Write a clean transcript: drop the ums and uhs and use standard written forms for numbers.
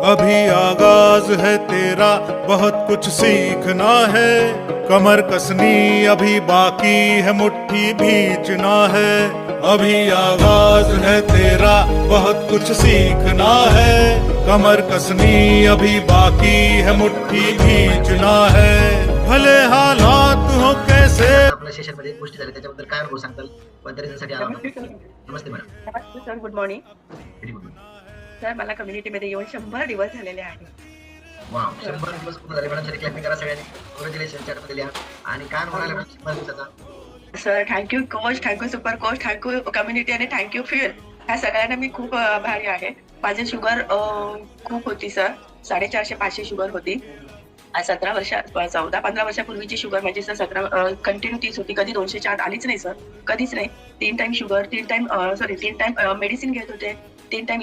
अभी आगाज है तेरा, बहुत कुछ सीखना है। कमर कसनी अभी बाकी है, मुट्ठी भींचना है। अभी आगाज है तेरा, बहुत कुछ सीखना है। कमर कसनी अभी बाकी है, मुट्ठी भींचना है। भले हालात हो कैसे। आपल्या सेशनमध्ये गोष्टी झाल्या त्याच्याबद्दल काय अनुभव सांगताल? विद्यार्थ्यांसाठी आला नमस्ते सर. नमस्ते मॅडम. नमस्ते sir, good morning. Very good. Sir, मला कम्युनिटीमध्ये येऊन 100 दिवस झालेले आहेत. वाव, 100 दिवस पूर्ण झाले. मॅडमसाठी क्लॅपिंग करा सगळ्यांनी. कॉंग्रॅच्युलेशन चॅटमध्ये लिहा. आणि काय अनुभव आला मॅडम 100 दिवसाचा? Sir, thank you coach, thank you super coach, thank you community आणि थँक्यू फिअर. ह्या सगळ्यांना मी खूप आभारी आहे. माझी शुगर खूप होती सर, 450-500 शुगर होती. 14-15 वर्षापूर्वीची शुगर माझी सर 17 कंटिन्यू 30 होती. कधी 200च्या आत आलीच नाही सर, कधीच नाही. 3 टाइम शुगर, 3 टाइम मेडिसिन घेत होते, 3 टाइम